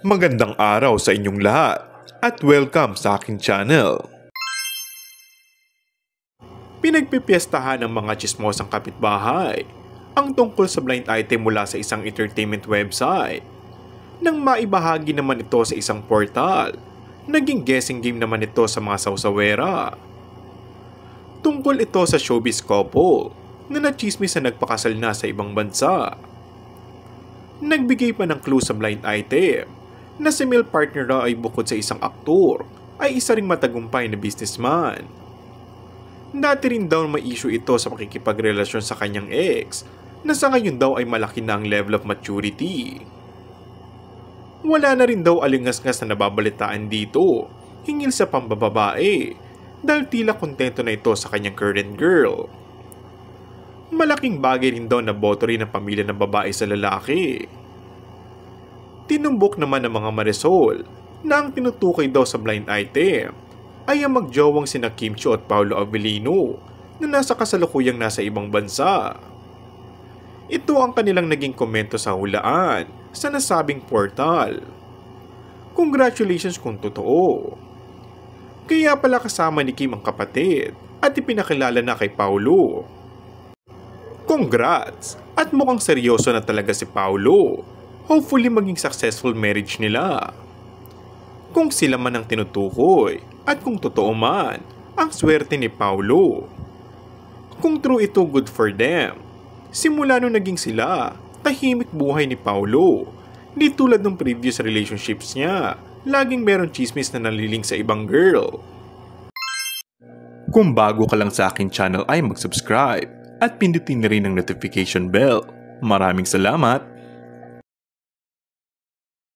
Magandang araw sa inyong lahat at welcome sa aking channel. Pinagpipiestahan ng mga tsismosang kapitbahay ang tungkol sa blind item mula sa isang entertainment website. Nang maibahagi naman ito sa isang portal, naging guessing game naman ito sa mga sawsawera. Tungkol ito sa showbiz couple na natsismis na nagpakasal na sa ibang bansa. Nagbigay pa ng clue sa blind item na si male partner raw ay bukod sa isang aktor ay isa ring matagumpay na businessman. Dati rin daw may issue ito sa makikipagrelasyon sa kanyang ex na sa ngayon daw ay malaki na ang level of maturity. Wala na rin daw alingas-ngas na nababalitaan dito hingil sa pambababae dahil tila kontento na ito sa kanyang current girl. Malaking bagay rin daw na boto rin ng pamilya ng babae sa lalaki. Tinumbok naman ng mga Marisol na ang tinutukoy daw sa blind item ay ang magjowang sina Kim Chiu at Paolo Avellino na nasa kasalukuyang nasa ibang bansa. Ito ang kanilang naging komento sa hulaan sa nasabing portal. Congratulations kung totoo. Kaya pala kasama ni Kim ang kapatid at ipinakilala na kay Paolo. Congrats! At mukhang seryoso na talaga si Paolo. Hopefully maging successful marriage nila. Kung sila man ang tinutukoy at kung totoo man ang swerte ni Paolo. Kung true ito, good for them. Simula nung naging sila, tahimik buhay ni Paolo. Di tulad ng previous relationships niya, laging meron chismis na naliling sa ibang girl. Kung bago ka lang sa akin channel ay mag-subscribe at pindutin na rin ang notification bell. Maraming salamat!